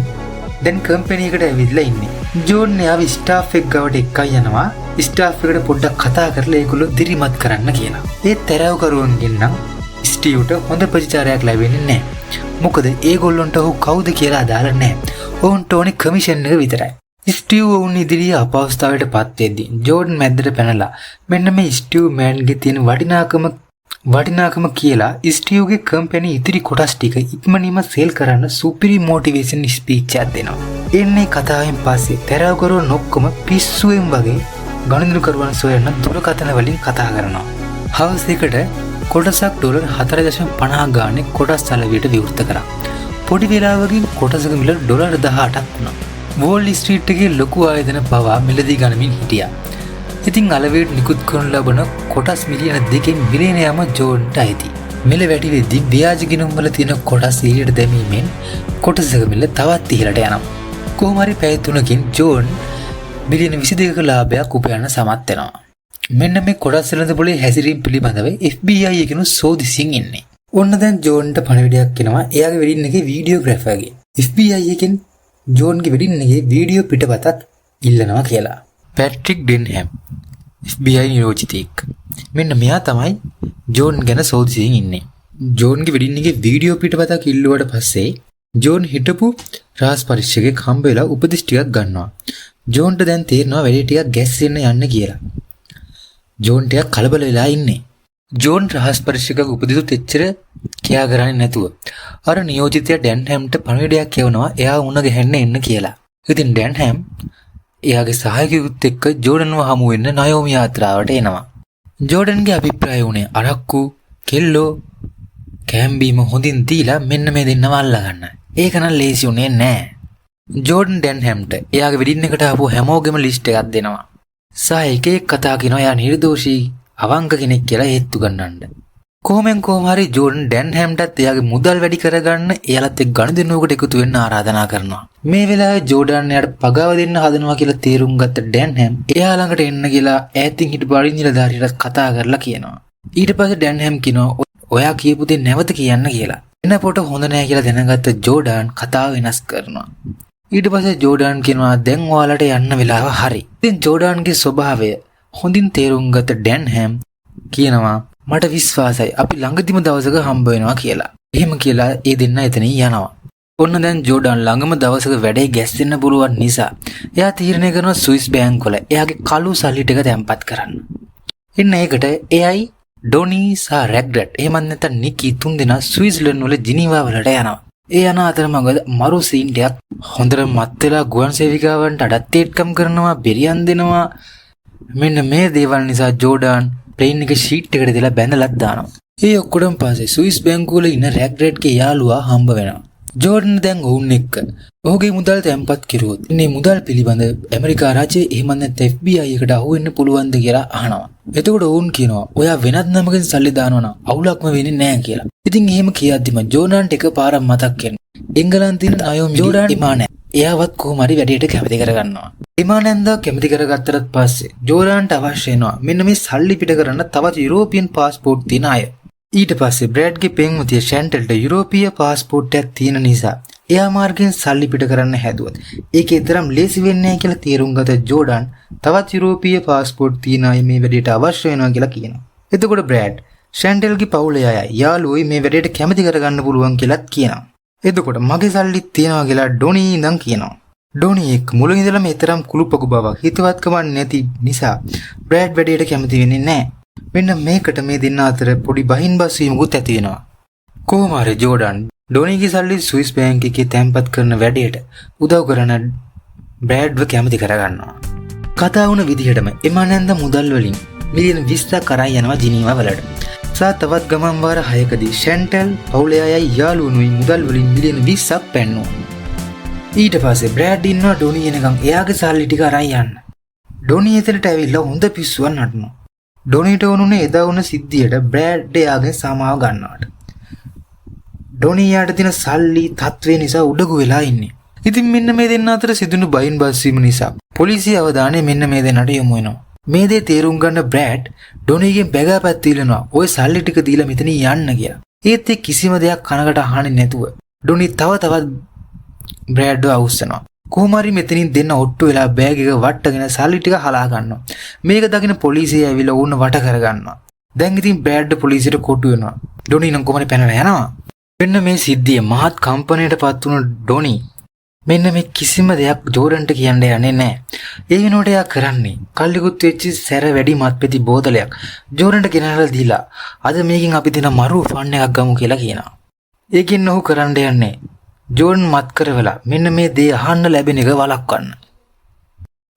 Speaker 1: දැන් කම්පැනි එකට ඇවිල්ලා ඉන්නේ. ජෝන් එයාව ස්ටාෆ් එක ගාවට එක්කයි යනවා. ස්ටාෆ් එකට පොඩ්ඩක් කතා කරලා ඒගොල්ලෝ දිරිමත් කරන්න කියනවා. ඒ තරවකරුවන්ගෙන් නම් ස්ටිව්ට හොඳ ප්‍රතිචාරයක් ලැබෙන්නේ නැහැ. මොකද ඒගොල්ලන්ට ඔහු කවුද කියලා අදාළ නැහැ. ඔවුන්ට ඕනේ කමිෂන් එක විතරයි. ස්ටිව් ඔවුන් ඉදිරියේ අපහසුතාවයට පත් වෙද්දී ජෝඩන් මැද්දට පැනලා මෙන්න මේ ස්ටිව් මෑන්ගේ තියෙන වටිනාකම කියලා ස්ටිව්ගේ කම්පැනි ඉතිරි කොටස් ටික ඉක්මනින්ම සේල් කරන්න සුපිරි මොටිවේෂන් ස්පීච් එකක් දෙනවා. එන්නේ කතාවෙන් පස්සේ තරවකරුවන් ඔක්කොම පිස්සුවෙන් වගේ ගණිතන කරුවන් සොයන දුරකථන වලින් කතා කරනවා. හවස් එකට කොටසක් ඩොලර් 4.50 ගානේ කොටස් සැලවියට විවෘත කරා. පොඩි වෙලාවකින් කොටසක මිල ඩොලර් 18ක් වුණා. වෝල් ස්ට්‍රීට් එකේ ලොකු ආයතන පවා මිලදී ගනිමින් හිටියා. ඉතින් අලවේට නිකුත් කරන ලබන කොටස් මිලියන 2 මිලියනයම ජෝන්ට අයිති. මිල වැඩි වෙද්දී ව්‍යාජ ගිණුම් වල තියෙන කොටස් එළියට දැමීමෙන් කොටසක මිල තවත් ඉහළට යනවා. කොහොම හරි පැය 3කින් ජෝන් මිලියන 22ක ලාභයක් උපයන්න සමත් වෙනවා. මෙන්න මේ කොටස් වෙළඳපොලේ හැසිරීම පිළිබඳව FBI එකනු සෝදිසියෙන් ඉන්නේ. ඔන්න දැන් ජෝන්ට පණිවිඩයක් එනවා එයාගේ වෙඩින් එකේ වීඩියෝග්‍රැෆර්ගේ. FBI එකෙන් ජෝන්ගේ වෙඩින් එකේ වීඩියෝ පිටපතක් ඉල්ලනවා කියලා. පැට්‍රික් ඩෙන්හැම් FBI නියෝජිතයෙක්. මෙන්න මෙයා තමයි ජෝන් ගැන සෝදිසියෙන් ඉන්නේ. ජෝන්ගේ වෙඩින් එකේ වීඩියෝ පිටපතක් ඉල්ලුවට පස්සේ ජෝන් හිටපු රහස් පරීක්ෂකෙක් හම්බ වෙලා උපදෙස් ටිකක් ගන්නවා. ජෝන්ට දැන් තේරෙනවා වැඩි ටිකක් ගැස්සෙන්න යන්න කියලා. ජෝන් ටිකක් කලබල වෙලා ඉන්නේ. ජෝන් රහස් පරීක්ෂකක උපදෙසුත් එච්චර කියා කරන්නේ නැතුව අර නියෝජිතයා ඩැන්හැම්ට පණිවිඩයක් කියවනවා එයා උණ ගහන්න එන්න කියලා. ඉතින් ඩැන්හැම් එයාගේ සහායකයෙකුත් එක්ක ජෝඩන්ව හමු වෙන්න නයෝමි යාත්‍රාවට එනවා. ජෝඩන්ගේ අභිප්‍රාය උනේ අරක්කු, කෙල්ලෝ, කෑම්බීම හොඳින් දීලා මෙන්න මේ දෙන්නව අල්ලා ගන්න. ඒක නම් ලේසි උනේ නෑ. ජෝඩන් ඩැන්හැම්ට එයාගේ වෙඩින් එකට ආපු හැමෝගෙම ලිස්ට් එකක් දෙනවා. සහ එක එක කතා කියනවා එයා නිර්දෝෂී අවංක කෙනෙක් කියලා හේතු ගන්නන්න. කොහොම හරි ජෝඩන් ඩැන්හැම්ටත් එයාගේ මුදල් වැඩි කරගන්න එයාලත් එක්ක ගනුදෙනුවකට එකතු වෙන්න ආරාධනා කරනවා. මේ වෙලාවේ ජෝඩන් එයාට පගාව දෙන්න හදනවා කියලා තේරුම් ගත්ත ඩැන්හැම් එයා ළඟට එන්න කියලා ඈතින් හිටපු අරින් නිලධාරියට කතා කරලා කියනවා. ඊට පස්සේ ඩැන්හැම් කියනවා ඔයා කියපු දේ නැවත කියන්න කියලා. එනකොට හොඳ නෑ කියලා දැනගත්ත ජෝඩන් කතාව වෙනස් කරනවා. ඊට පස්සේ ජෝඩන් කියනවා දැන් ඔයාලට යන්න වෙලාව හරි. ඉතින් ජෝඩන්ගේ ස්වභාවය හොඳින් තේරුම් ගත්ත ඩැන්හැම් කියනවා මට විශ්වාසයි අපි ළඟදිම දවසක හම්බ වෙනවා කියලා. එහෙම කියලා ඒ දෙන්න එතනින් යනවා. ඔන්න දැන් ජෝඩන් ළඟම දවසක වැඩේ ගැස්සෙන්න පුළුවන් නිසා එයා තීරණය කරනවා ස්විස් බැංකුවල එයාගේ කළු සල්ලි ටික තැන්පත් කරන්න. ඉන්න ඒකට එයයි ඩොනි සහ රැග්ඩට් එහෙමත් නැත්නම් නිකි තුන්දෙනා ස්විස්ලන්ඩ් වල ජිනීවා වලට යනවා. ඒ යන අතරමඟ මරු සීන් ටිකක් හොඳට මත් වෙලා ගුවන් සේවිකාවන්ට අඩත්තේට්කම් කරනවා බෙරියන් දෙනවා. මෙන්න මේ දේවල් නිසා ජෝඩන් ප්ලේන් එක ෂීට් එකට දාලා බැඳලා දානවා. ඒ ඔක්කොටම පස්සේ ස්විස් බැංකුව වල ඉන්න රැග්ඩට්ගේ යාළුවා හම්බ වෙනවා. ජෝඩන් දැන් ඔවුන් එක්ක ඔහුගේ මුදල් තැන්පත් කෙරුවොත් මේ මුදල් පිළිබඳ ඇමරිකා රජයේ එහෙම නැත්නම් FBI එකට අහු වෙන්න පුළුවන්ද කියලා අහනවා. එතකොට ඔවුන් කියනවා ඔයා වෙනත් නමකින් සල්ලි දානවා නම් අවුලක්ම වෙන්නේ නැහැ කියලා. ඉතින් එහෙම කියද්දිම ජෝඩන්ට එකපාරක් මතක් වෙනවා. එංගලන්තයේ නායෝ ජෝඩන් ඉමානෑ එයාවත් කොහොම හරි වැඩේට කැමති කරගන්නවා. ඉමානන්දා කැමති කරගත්තට පස්සේ ජෝඩන්ට අවශ්‍ය වෙනවා මෙන්න මේ සල්ලි පිට කරන්න තවත් යුරෝපියන් පාස්පෝර්ට් තියෙන අය. ඊට පස්සේ බ්‍රෑඩ්ගේ පෙම්වතිය ෂැන්ටල්ට යුරෝපීය පාස්පෝර්ට් එකක් තියෙන නිසා එයා මාර්ගයෙන් සල්ලි පිට කරන්න හැදුවත් ඒකේ තරම් ලේසි වෙන්නේ නැහැ කියලා තීරුම් ගත ජෝඩන් තවත් යුරෝපීය පාස්පෝර්ට් තියෙන අය මේ වැඩේට අවශ්‍ය වෙනවා කියලා කියනවා. එතකොට බ්‍රෑඩ් ෂැන්ටල්ගේ පවුලේ අය යාළුවෝයි මේ වැඩේට කැමති කරගන්න පුළුවන් කියලාත් කියනවා. එතකොට මගේ සල්ලිත් තියනවා කියලා ඩොනි ඉඳන් කියනවා. ඩොනි එක් මුලින් ඉඳලම ඊතරම් කුළුපකු බවක් හිතවත්කමක් නැති නිසා බ්‍රෑඩ් වැඩේට කැමති වෙන්නේ නැහැ. මෙන්න මේකට මේ දෙන්න අතර පොඩි බහින් බස් වීමකුත් ඇති වෙනවා. කොහොම හරි ජෝඩන් ඩොනිගේ සල්ලි ස්විස් බැංක් එකේ තැන්පත් කරන වැඩේට උදව් කරන බ්‍රෑඩ්ව කැමති කරගන්නවා. කතා වුණ විදිහටම එමානන්ද මුදල් වලින් මිලියන 20ක් අරන් යනවා ජිනීවා වලට. සා තවත් ගමන් වාර 6කදී ෂැන්ටල් පවුලේ අයයි යාළුවනුයි මුදල් වලින් මිලියන 20ක් පැන්නුවා. ඊට පස්සේ බ්‍රෑඩ් ඉන්නවා ඩොනි එනකන් එයාගේ සල්ලි ටික අරන් යන්න. ඩොනි එතනට ඇවිල්ලා හොඳ පිස්සුවක් නටනවා. ඩොනිට වුණේ එදා වුණ සිද්ධියට බ්‍රෑඩ් එයාගෙන් සමාව ගන්නවට. ඩොනි යාට දින සල්ලි තත්ත්වේ නිසා උඩගු වෙලා ඉන්නේ. ඉතින් මෙන්න මේ දෙන්න අතර සිදුණු බයින් බස් වීම නිසා පොලිසිය අවධානය මෙන්න මේ දෙන්නට යොමු වෙනවා. මේ දේ තේරුම් ගන්න බ්‍රෑඩ් ඩොනිගෙන් බැගෑපත් ඉල්ලනවා ඔය සල්ලි ටික දීලා මෙතන යන්න කියලා. ඒත් ඒ කිසිම දෙයක් කනකට අහන්නේ නැතුව ඩොනි තවත් බ්‍රෑඩ්ව අවුස්සනවා. කොහොම හරි මෙතනින් දෙන්න ඔට්ටු වෙලා බෑග් එක වට්ටගෙන සල්ලි ටික හලා ගන්නවා. මේක දකින පොලිසිය ඇවිල්ලා වුණ වට කරගන්නවා. දැන් ඉතින් බ්‍රෑඩ් පොලිසියට කොටු වෙනවා. ඩොනි නම් කොහොමද පැනලා යනවා. මෙන්න මේ සිද්ධිය මහත් කම්පනයට පත් වුණු ඩොනි මෙන්න මේ කිසිම දෙයක් ජෝඩන්ට කියන්න යන්නේ නැහැ. ඒ වෙනුවට එයා කරන්නේ කල්ලිකුත් වෙච්ච සැර වැඩි මත්පැති බෝතලයක් ජෝඩන්ට ගෙනල්ලා දීලා අද මේකෙන් අපි දෙන මරු ෆන් එකක් ගමු කියලා කියනවා. ඒකින් ඔහු කරන්න යන්නේ ජෝඩන් මත් කරවලා මෙන්න මේ දේ අහන්න ලැබෙන එක වළක්වන්න.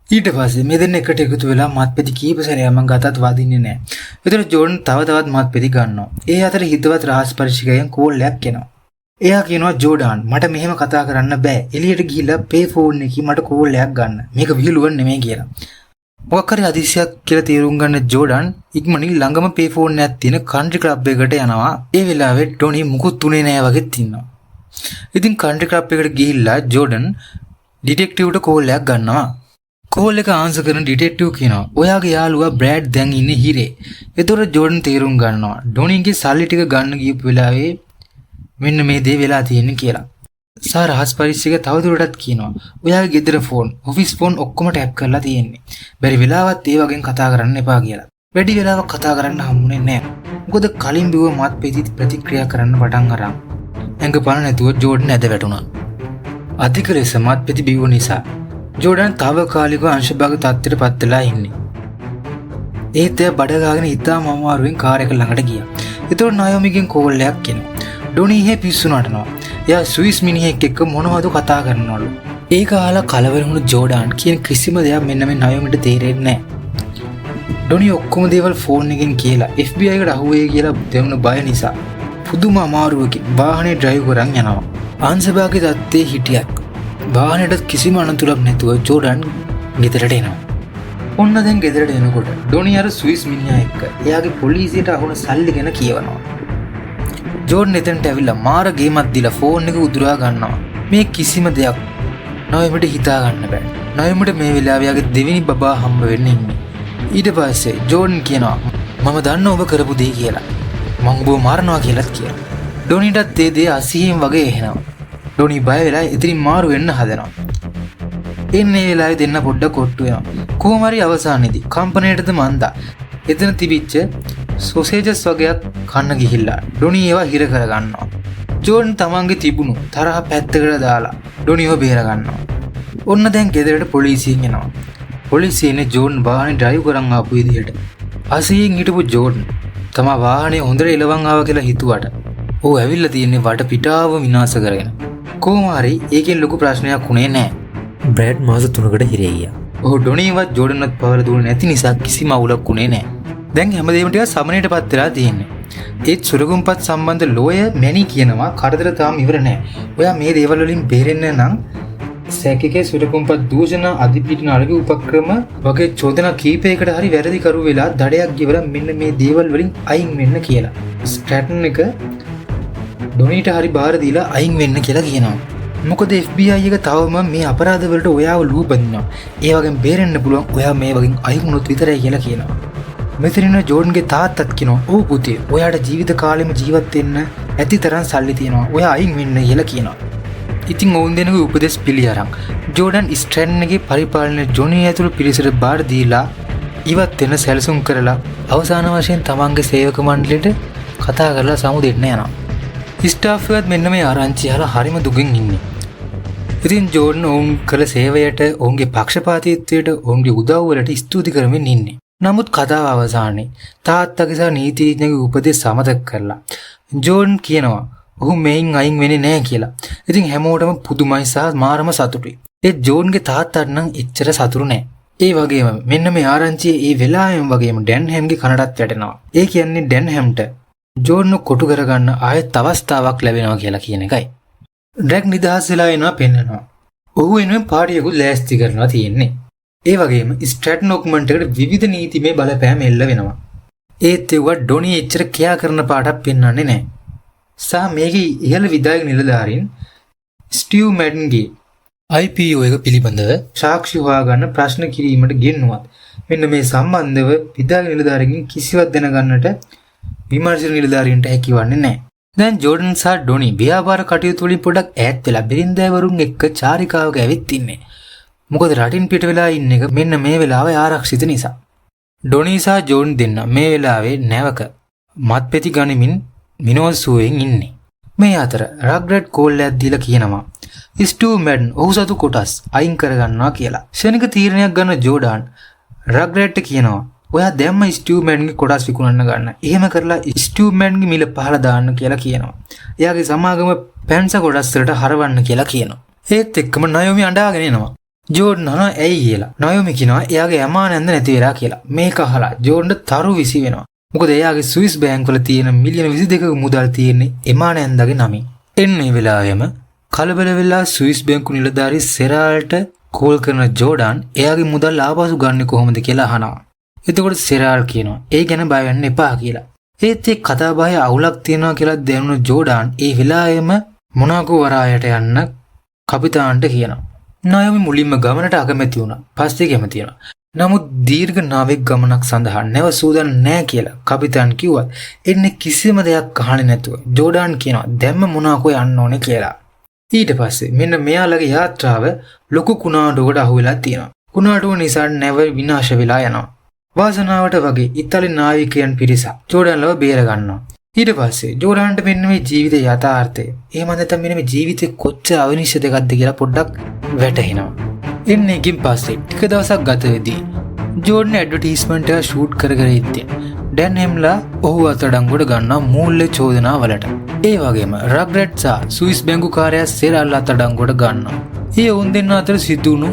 Speaker 1: ඊට පස්සේ මේ දෙන්න එකට එකතු වෙලා මත්පැති කීප සැරයක් මම ගතත් වදින්නේ නැහැ. ඒතර ජෝඩන් තවත් මත්පැති ගන්නවා. ඒ අතර හිතවත් රහස් පරිශිකයෙන් කෝල් එකක් එනවා. එයා කියනවා ජෝඩන් මට මෙහෙම කතා කරන්න බෑ. එළියට ගිහිල්ලා පේ ෆෝන් එකකින් මට කෝල් එකක් ගන්න. මේක විහිළුවක් නෙමෙයි කියලා. මොකක් හරි අදිසියක් කියලා තීරුම් ගන්න ජෝඩන් ඉක්මනින් ළඟම පේ ෆෝන් එකක් තියෙන කන්ට්‍රි ක්ලබ් එකට යනවා. ඒ වෙලාවේ ඩොනි මුකුත් උනේ නැහැ වගේ තින්නවා. ඉතින් කන්ට්‍රි ක්ලබ් එකට ගිහිල්ලා ජෝඩන් ඩිටෙක්ටිව්ට කෝල් එකක් ගන්නවා. කෝල් එක ආන්සර් කරන ඩිටෙක්ටිව් කියනවා ඔයාගේ යාළුවා බ්‍රෑඩ් දැන් ඉන්නේ හිරේ. ඒතකොට ජෝඩන් තීරුම් ගන්නවා ඩොනිගේ සල්ලි ටික ගන්න ගියපු වෙලාවේ මෙන්න මේ දේ වෙලා තියෙන්නේ කියලා. සාරහස් පරිස්සක තවදුරටත් කියනවා ඔයාගේ ගෙදර ෆෝන්, ඔෆිස් ෆෝන් ඔක්කොම ටැප් කරලා තියෙන්නේ. බැරි වෙලාවත් ඒ වගේ කතා කරන්න එපා කියලා. වැඩි වෙලාවක් කතා කරන්න හම්බුනේ නැහැ. මොකද කලින් බිව්ව මත් ප්‍රතික්‍රියා කරන්න පටන් අරන් ඇඟ පණ නැතුව ජෝඩන් ඇද වැටුණා. අධික ලෙස මත්පැති බිව්ව නිසා ජෝඩන් తాවකාලිකව අංශභාග තත්ත්වයට පත් වෙලා ඉන්නේ. ඒත් එයා බඩ ගාගෙන ඉතාම අමාරුවෙන් කාර් එක ළඟට ගියා. ඒතකොට නායෝමිගෙන් කෝල් එකක් එනවා. ඩොනි හේ පිස්සු නටනවා. එයා ස්විස් මිනිහෙක් එක්ක මොනවද කතා කරනවලු. ඒක අහලා කලබල වුණු ජෝඩන් කියන කිසිම දෙයක් මෙන්න මේ නායෝමිට තේරෙන්නේ නැහැ. ඩොනි ඔක්කොම දේවල් ෆෝන් එකෙන් කියලා FBI එකට අහුවේ කියලා දෙවුණු බය නිසා පුදුම අමාරුවකින් වාහනේ ඩ්‍රයිව් කරන් යනවා. අංශභාගී තත්ත්වයේ හිටියත් වාහනේට කිසිම අනතුරක් නැතුව ජෝඩන් ගෙදරට එනවා. ඔන්න දැන් ගෙදරට එනකොට ඩොනි අර ස්විස් මිනිහා එක්ක එයාගේ පොලිසියට අහුන සල්ලි ගැන කියවනවා. ජෝඩන් එතනට ඇවිල්ලා මාර ගේමක් දීලා ෆෝන් එක උදුරා ගන්නවා. මේ කිසිම දෙයක් නෝයමට හිතා ගන්න බෑ. නෝයමට මේ වෙලාවේ යාගේ දෙවෙනි බබා හම්බ වෙන්න ඉන්නේ. ඊට පස්සේ ජෝඩන් කියනවා මම දන්න ඔබ කරපු දේ කියලා. මං ඔබව මරනවා කියලාත් කියනවා. ඩොනිටත් ඒ දේ අසීයෙන් වගේ එනවා. ඩොනි බය වෙලා ඉතින් මාරු වෙන්න හදනවා. එන්නේ වෙලාවේ දෙන්න පොඩ්ඩක් කොට්ටු වෙනවා. කොහොම හරි අවසානයේදී කම්පැනියටද මන්දා එතන තිබිච්ච සොසේජස් වගේක් කන්න ගිහිල්ලා ඩොනි ඒවා හිර කරගන්නවා. ජෝඩන් තමන්ගේ තිබුණු තරහ පැත්තකට දාලා ඩොනිව බේර ගන්නවා. ඔන්න දැන් ගෙදරට පොලිසියෙන් එනවා. පොලිසියනේ ජෝඩන් වාහනේ ඩ්‍රයිව් කරන් ආපු විදිහට. අසීයෙන් හිටපු ජෝඩන් තමා වාහනේ හොඳට එලවන් ආවා කියලා හිතුවට ਉਹ ඇවිල්ලා තියෙන්නේ වට පිටාව විනාශ කරගෙන. කොහොම හරි ඒකෙන් ලොකු ප්‍රශ්නයක් වුණේ නැහැ.
Speaker 2: බ්‍රෑඩ් මාස 3කට හිරේ ගියා.
Speaker 1: ඔහු ඩොනිවත් ජෝඩන්වත් පවර දුන්නේ නැති නිසා කිසිම අවුලක් වුණේ නැහැ. දැන් හැමදේම ටික සමනයටපත් වෙලා තියෙන්නේ. ඒත් සුරගුම්පත් සම්බන්ධ ලෝය මැනි කියනවා කරදර තාම ඉවර නැහැ. ඔයා මේ දේවල් වලින් බේරෙන්න නම් සැකකේ සුරගුම්පත් දූෂණ අධිපීඩන අලග උපක්‍රම වගේ චෝදනා කීපයකට හරි වැරදි කරු වෙලා දඩයක් ගෙවලා මෙන්න මේ දේවල් වලින් අයින් වෙන්න කියලා. ස්ට්‍රැටන් එක ඩොනීට හරි බාර දීලා අයින් වෙන්න කියලා කියනවා. මොකද FBI එක තවම මේ අපරාධ වලට ඔයාව ලූ බඳිනවා. ඒ වගේම බේරෙන්න පුළුවන් ඔයා මේ වගේ අයින් වුණොත් විතරයි කියලා කියනවා. මෙතනින් ජෝන්ගේ තාත්තත් කියනවා "ඔව් පුතේ, ඔයාට ජීවිත කාලෙම ජීවත් වෙන්න ඇති තරම් සල්ලි තියෙනවා. ඔයා අයින් වෙන්න" කියලා කියනවා. ඉතින් ඔවුන් දෙනගේ උපදෙස් පිළි අරන් ජෝඩන් ස්ට්‍රැටන් එකේ පරිපාලන ජොනි ඇතුළු පිරිසට බාර දීලා ඉවත් වෙන සැලසුම් කරලා අවසාන වශයෙන් තමන්ගේ සේවක මණ්ඩලයට කතා කරලා සමු දෙන්න යනවා. ස්ටාෆ් එකත් මෙන්න මේ ආරංචි අහලා හරිම දුකින් ඉන්නේ. ඉතින් ජෝඩන් ඔවුන් කළ සේවයට, ඔවුන්ගේ පක්ෂපාතීත්වයට, ඔවුන්ගේ උදව් වලට ස්තුති කරමින් ඉන්නේ. නමුත් කතාව අවසානයේ තාත්තගේ සහ නීතිඥගේ උපදෙස් සමතක කරලා ජෝඩන් කියනවා ඔහු මේන් අයින් වෙන්නේ නැහැ කියලා. ඉතින් හැමෝටම පුදුමයි සහ මාරම සතුටුයි. ඒ ජෝන්ගේ තාත්තාට නම් එච්චර සතුටු නැහැ. ඒ වගේම මෙන්න මේ ආරංචිය ඒ වෙලාවෙම වගේම ඩැන්හැම්ගේ කනටත් වැටෙනවා. ඒ කියන්නේ ඩැන්හැම්ට ජෝන්ව කොටු කරගන්න ආයෙත් අවස්ථාවක් ලැබෙනවා කියලා කියන එකයි. ඩ්‍රැග් නිදහස් වෙලා එනවා පෙන්නනවා. ඔහු එනුවෙන් පාටියකුත් ලෑස්ති කරනවා තියෙන්නේ. ඒ වගේම ස්ට්‍රැටන් ඔක්මන්ට් එකට විවිධ නීතිමය බලපෑම් එල්ල වෙනවා. ඒත් ඒවා ඩොනි එච්චර කියා කරන පාටක් පෙන්වන්නේ නැහැ. සහ මේකේ ඉහළ විධායක නිලධාරීන් ස්ටිව් මැඩන්ගේ IPO එක පිළිබඳව සාක්ෂි හොයාගන්න ප්‍රශ්න කිරීමට ගෙන්නුවත් මෙන්න මේ සම්බන්ධව විධායක නිලධාරීන්ගෙන් කිසිවක් දැනගන්නට විමර්ශන නිලධාරීන්ට හැකිවන්නේ නැහැ. දැන් ජෝඩන් සහ ඩොනි ව්‍යාපාර කටයුතු වලින් පොඩක් ඈත් වෙලා බිරින්දෑවරුන් එක්ක චාරිකාවක ඇවිත් ඉන්නේ. මොකද රටින් පිට වෙලා ඉන්න එක මෙන්න මේ වෙලාවේ ආරක්ෂිත නිසා. ඩොනි සහ ජෝන් දෙන්න මේ වෙලාවේ නැවක මත්පැති ගනිමින් මිනෝසුවෙන් ඉන්නේ. මේ අතර රග්රට් කෝල්ලයක් දීලා කියනවා ස්ටූ මැඩන් ඔහු සතු කොටස් අයින් කරගන්නවා කියලා. ක්ෂණික තීරණයක් ගන්න ජෝඩාන් රග්රට්ට කියනවා ඔයා දැම්ම ස්ටූ මැඩන්ගේ කොටස් විකුණන්න ගන්න. එහෙම කරලා ස්ටූ මැඩන්ගේ මිල පහළ දාන්න කියලා කියනවා. එයාගේ සමාගම පැන්ස කොටස් වලට හරවන්න කියලා කියනවා. ඒත් එක්කම නයෝමි අඬාගෙන එනවා. ජෝඩන් අහනවා ඇයි කියලා. නයෝමි කියනවා එයාගේ යමාන ඇඳ නැති වෙලා කියලා. මේක අහලා ජෝඩන්ට තරු විසි වෙනවා. මොකද එයාගේ ස්විස් බැංකුවල තියෙන මිලියන 22ක මුදල් තියෙන්නේ එමාන ඇඳගේ නමින්. එන්නේ වෙලාවෙම කලබල වෙලා ස්විස් බැංකු නිලධාරී සෙරාල්ට කෝල් කරන ජෝඩන් එයාගේ මුදල් ආපසු ගන්න කොහොමද කියලා අහනවා. එතකොට සෙරාල් කියනවා ඒ ගැන බය වෙන්න එපා කියලා. ඒත් ඒ කතා බහේ අවුලක් තියෙනවා කියලා දැනුණු ජෝඩන් ඒ වෙලාවෙම මොනාකෝ වරායට යන්න කපිතාන්ට කියනවා. නයෝමි මුලින්ම ගමනට අකමැති වුණා. පස්සේ කැමති වුණා. නමුත් දීර්ඝ නාවික ගමනක් සඳහා නැව සූදානම් නැහැ කියලා කපිතාන් කිව්වත් එන්නේ කිසිම දෙයක් අහන්නේ නැතුව ජෝඩන් කියනවා දැම්ම මොනාකෝ යන්න ඕනේ කියලා. ඊට පස්සේ මෙන්න මෙයාලගේ යාත්‍රාව ලොකු කුණාටුවකට අහු වෙලා තියෙනවා. කුණාටුව නිසා නැව විනාශ වෙලා යනවා. වාසනාවට වගේ ඉතාලි නාවිකයන් පිරිසක් ජෝඩන්ලව බේර ගන්නවා. ඊට පස්සේ ජෝඩන්ට මෙන්න මේ ජීවිත යථාර්ථය එහෙම නැත්නම් මෙන්න මේ ජීවිතේ කොච්චර අවිනිශ්චිත දෙයක්ද කියලා පොඩ්ඩක් වැටහෙනවා. එන්නේ එකකින් පස්සේ ටික දවසක් ගත වෙදී ජෝඩන් ඇඩ්වර්ටයිස්මන්ට් එක ෂූට් කර ඉද්දී ඩැන්හැම්ලා ඔහු අත්අඩංගුවට ගන්නවා මූල්‍ය චෝදනා වලට. ඒ වගේම රග්රට් සහ ස්විස් බැංකුකාරයා සෙරාල් අත්අඩංගුවට ගන්නවා. ඒ වුන් දෙන්න අතර සිදුණු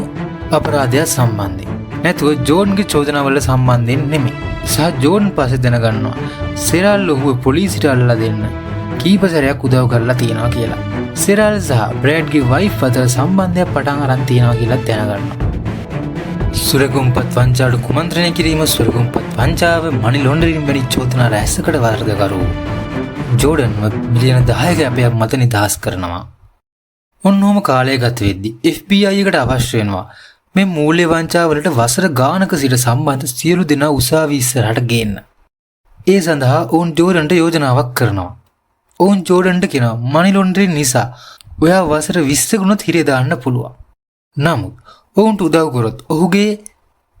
Speaker 1: අපරාධය සම්බන්ධයෙන්. නැතුව ජෝන්ගේ චෝදනාවල සම්බන්ධයෙන් නෙමෙයි. සහ ජෝන් පස්සේ දැනගන්නවා සෙරාල් ඔහුව පොලිසියට අල්ලලා දෙන්න කීප සැරයක් උදව් කරලා තියෙනවා කියලා. සෙරාල් සහ බ්‍රෑඩ්ගේ වයිෆ් අතර සම්බන්ධයක් පටන් අරන් තියෙනවා කියලා දැනගන්නවා. සුරගුම්පත් වංචාවට කුමන්ත්‍රණය කිරීම, සුරගුම්පත් වංචාව, මනි ලොන්ඩරින් වැනි චෝදනා රැසකට වර්ධකරු ජෝඩන්ව මිලියන 10ක අපයක් මත නිදහස් කරනවා. ඔන්නෝම කාලය ගත වෙද්දී FBI එකට අවශ්‍ය වෙනවා මේ මූල්‍ය වංචාවලට වසර ගානක සිට සම්බන්ධ සියලු දෙනා උසාවි ඉස්සරහට ගේන්න. ඒ සඳහා ඔවුන් ජෝඩන්ට යෝජනාවක් කරනවා. ඔවුන් ජෝඩන්ට කියනවා මනි ලොන්ඩරින් නිසා ඔයා වසර 20 ගුණත් හිරේ දාන්න පුළුවන්. නමුත් ඔවුන්ට උදව් කරොත් ඔහුගේ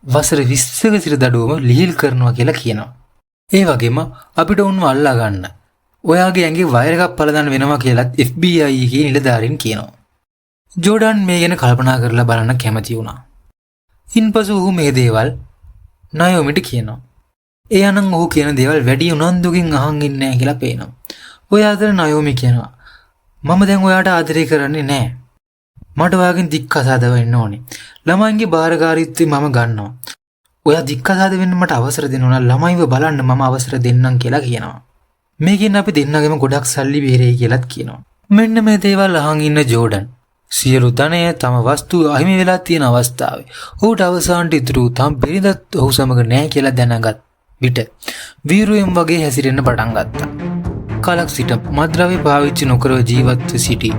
Speaker 1: වසර 20ක සිට දඩුවම ලිහිල් කරනවා කියලා කියනවා. ඒ වගේම අපිට උන්ව අල්ලා ගන්න ඔයාගේ ඇඟේ වයර් එකක් පළදන්න වෙනවා කියලාත් FBI එකේ නිලධාරීන් කියනවා. ජෝඩන් මේ ගැන කල්පනා කරලා බලන්න කැමති වුණා. ඉන්පසු ඔහු මේ දේවල් නයෝමිට කියනවා. එයානම් ඔහු කියන දේවල් වැඩි උනන්දුකින් අහන් ඉන්නේ නැහැ කියලා පේනවා. ඔය අතර නයෝමි කියනවා මම දැන් ඔයාට ආදරය කරන්නේ නැහැ. මට ඔයාගෙන් දික්කසාද වෙන්න ඕනේ. ළමයින්ගේ බාරකාරීත්වය මම ගන්නවා. ඔයා දික්කසාද වෙන්න මට අවසර දෙනවා නම් ළමයිව බලන්න මම අවසර දෙන්නම් කියලා කියනවා. මේකෙන් අපි දෙන්නගෙම ගොඩක් සල්ලි බේරෙයි කියලාත් කියනවා. මෙන්න මේ දේවල් අහන් ඉන්න ජෝඩන් සියලු ධනය තම වස්තු අහිමි වෙලා තියෙන අවස්ථාවේ ඔහුට අවසානට ඉතුරු තම බිරිඳත් ඔහු සමග නැහැ කියලා දැනගත් විට වීරුවෙන් වගේ හැසිරෙන්න පටන් ගත්තා. කලක් සිට මත්ද්‍රව්‍ය පාවිච්චි නොකරව ජීවත්ව සිටි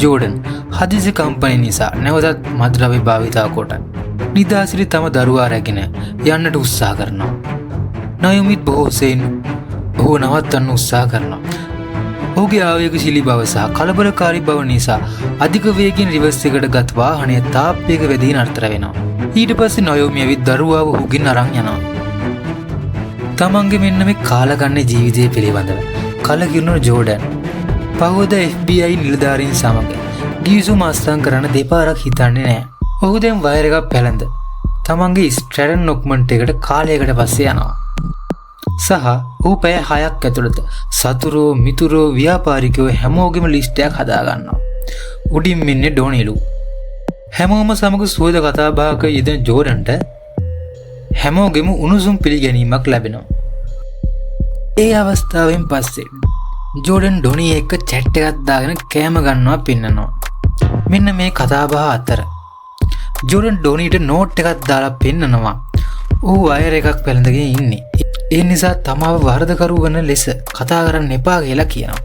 Speaker 1: ජෝඩන් හදිසි කම්පනය නිසා නැවතත් මත්ද්‍රව්‍ය භාවිතා කොට නිදාසිරි තම දරුවා රැගෙන යන්නට උත්සාහ කරනවා. නයොමිත් බොහෝ සෙයින් ඔහු නවත්තන්න උත්සාහ කරනවා. ඔහුගේ ආවේගශීලී බව සහ කලබලකාරී බව නිසා අධික වේගයෙන් රිවර්ස් එකට ගත් වාහනය තාප්පයක වැදී නතර වෙනවා. ඊට පස්සේ නයොමි ඇවිත් දරුවාව ඔහුගෙන් අරන් යනවා. තමන්ගේ මෙන්න මේ කාලගන්නේ ජීවිතය පිළිබඳව කලකිරුණු ජෝඩන් පහුවදා FBI නිලධාරීන් සමග ගිවිසුම අත්සන් කරන්න දෙපාරක් හිතන්නේ නැහැ. ඔහු දැන් වයර් එකක් පැලඳ තමන්ගේ ස්ට්‍රැටන් නොක්මන්ට් එකට කාලයකට පස්සේ යනවා. සහ ඔහු පැය 6ක් ඇතුළත සතුරෝ මිතුරෝ ව්‍යාපාරිකයෝ හැමෝගෙම ලිස්ට් එකක් හදාගන්නවා. උඩින් ඉන්නේ ඩොනිලු. හැමෝම සමග සුවද කතා බහක යෙදෙන ජෝඩන්ට හැමෝගෙම උණුසුම් පිළිගැනීමක් ලැබෙනවා. ඒ අවස්ථාවෙන් පස්සේ ජෝඩන් ඩොනි එක්ක චැට් එකක් දාගෙන කෑම ගන්නවා පෙන්නනවා. මෙන්න මේ කතාබහ අතර ජෝඩන් ඩොනිට නෝට් එකක් දාලා පෙන්නනවා. ඔහු වයර් එකක් පැලඳගෙන ඉන්නේ. ඒ නිසා තමාව වරදකරු වන ලෙස කතා කරන්න එපා කියලා කියනවා.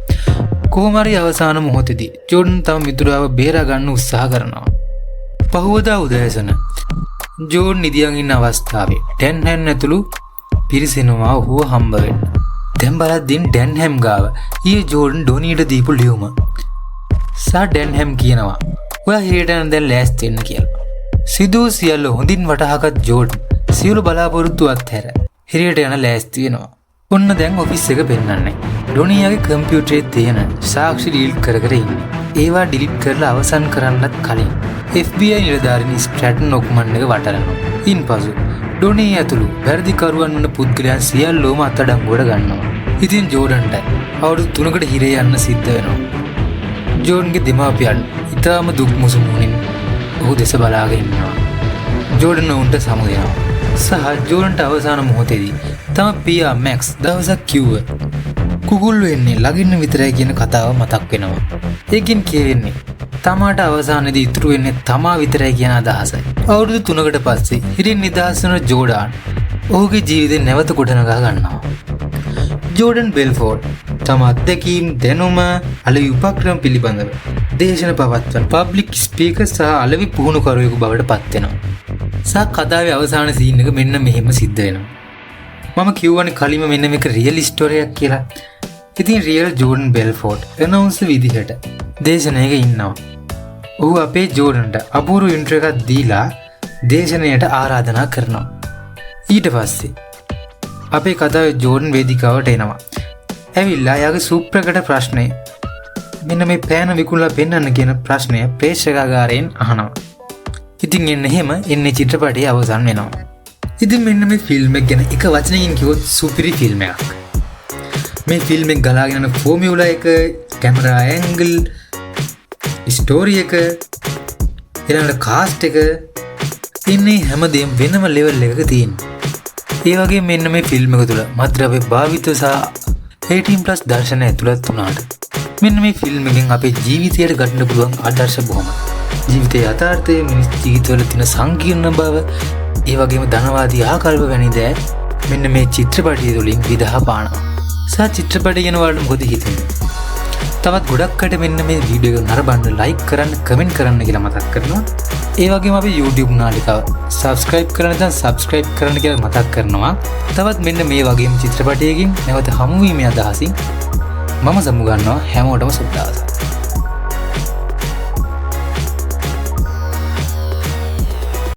Speaker 1: කොහොම හරි අවසාන මොහොතේදී ජෝඩන් තම මිතුරාව බේරා ගන්න උත්සාහ කරනවා. පහුවදා උදෑසන ජෝඩන් නිදියන් ඉන්න අවස්ථාවේ ඩැන්හැම් ඇතුළු පිරිසෙනවා ඔහුව හම්බ වෙන්න. දැන් බලද්දී ඩැන්හැම් ගාව ඊයේ ජෝඩන් ඩොනීට දීපු ලියුම. සා ඩැන්හැම් කියනවා ඔයා හිරට යන දැන් ලෑස්ති වෙන්න කියලා. සිදු සියල්ල හොඳින් වටහාගත් ජෝඩන් සියලු බලාපොරොත්තු අත්හැර හිරට යන ලෑස්ති වෙනවා. ඔන්න දැන් ඔෆිස් එක පෙන්වන්නේ. ඩොනියාගේ කම්පියුටරේ තියෙන සාක්ෂි ඩිලීට් කර කර ඉන්නේ. ඒවා ඩිලීට් කරලා අවසන් කරන්නත් කලින් FBI නිලධාරීන් ස්ට්‍රැටන් නොක්මන් එක වටරනවා. ඉන්පසු ඩොනී ඇතුළු වැරදිකරුවන් වන පුද්ගලයන් සියල්ලෝම අත්අඩංගුවට ගන්නවා. ඉතින් ජෝඩන්ට අවුරුදු 3කට හිරේ යන්න සිද්ධ වෙනවා. ජෝඩන්ගේ දෙමාපියන් ඉතාම දුක් මුසුමුණින් ඔහු දෙස බලාගෙන ඉන්නවා. ජෝඩන් ඔවුන්ට සමු දෙනවා. සහ ජෝඩන්ට අවසාන මොහොතේදී තම පියා මැක්ස් දවසක් කිව්ව කුකුල් වෙන්නේ ළඟින්න විතරයි කියන කතාව මතක් වෙනවා. ඒකෙන් කියවෙන්නේ තමාට අවසානයේදී ඉතුරු වෙන්නේ තමා විතරයි කියන අදහසයි. අවුරුදු 3කට පස්සේ හිරින් නිදහස් වන ජෝඩන් ඔහුගේ ජීවිතේ නැවත ගොඩනගා ගන්නවා. ජෝඩන් බෙල්ෆෝඩ් තම අත්දැකීම් දැනුම අලෙවි උපක්‍රම පිළිබඳව දේශන පවත්වන පබ්ලික් ස්පීකර් සහ අලෙවි පුහුණුකරුවෙකු බවට පත් වෙනවා. සහ කතාවේ අවසාන සීන් එක මෙන්න මෙහෙම සිද්ධ වෙනවා. මම කියවනේ කලින්ම මෙන්න මේක රියල් ස්ටෝරියක් කියලා. ඉතින් රියල් ජෝඩන් බෙල්ෆෝඩ් ඇනවුන්ස් විදිහට දේශනයක ඉන්නවා. ඔහු අපේ ජෝඩන්ට අපූර්ව ඉන්ට්‍රෝ එකක් දීලා දේශනයට ආරාධනා කරනවා. ඊට පස්සේ අපේ කතාවේ ජෝඩන් වේදිකාවට එනවා. ඇවිල්ලා යාගේ සුප්‍රකට ප්‍රශ්නය මෙන්න මේ පෑන විකුණලා පෙන්වන්න කියන ප්‍රශ්නය ප්‍රේක්ෂකාගාරයෙන් අහනවා. ඉතින් එහෙම එන්නේ චිත්‍රපටයේ අවසන් වෙනවා. ඉතින් මෙන්න මේ ෆිල්ම් එක ගැන එක වචනකින් කිව්වොත් සුපිරි ෆිල්ම් එකක්. මේ ෆිල්ම් එක ගලාගෙන යන ෆෝමියුලා එක, කැමරා ඇන්ගල්, ස්ටෝරි එක, ඊළඟට කාස්ට් එක ඉන්නේ හැමදේම වෙනම ලෙවල් එකක තියෙනවා. ඒ වගේ මෙන්න මේ ෆිල්ම් එක තුළ මත්ද්‍රව්‍ය භාවිත සහ 18+ දර්ශන ඇතුළත් වුණාට මෙන්න මේ ෆිල්ම් එකෙන් අපේ ජීවිතයට ගන්න පුළුවන් ආදර්ශ බොහොම. ජීවිතයේ යථාර්ථය, මිනිස් ජීවිතවල තියෙන සංකීර්ණ බව, ඒ වගේම ධනවාදී ආකල්ප වැනි දෑ මෙන්න මේ චිත්‍රපටය තුළින් විදහා පානවා. සහ චිත්‍රපටය ගැන ඔයාලට මොකද හිතෙන්නේ? තවත් ගොඩක් අයට මෙන්න මේ වීඩියෝ එක නරඹන්න, ලයික් කරන්න, කමෙන්ට් කරන්න කියලා මතක් කරනවා. ඒ වගේම අපි YouTube නාලිකාව subscribe කරන්න නැත්නම් subscribe කරන්න කියලා මතක් කරනවා. තවත් මෙන්න මේ වගේම චිත්‍රපටයකින් නැවත හමු වීමේ අදහසින් මම සමු ගන්නවා. හැමෝටම සුබ දවසක්.